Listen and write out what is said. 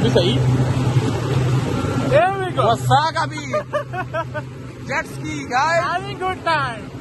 भी सही। There we go. Wasabi. Jet ski, guys. Having good time.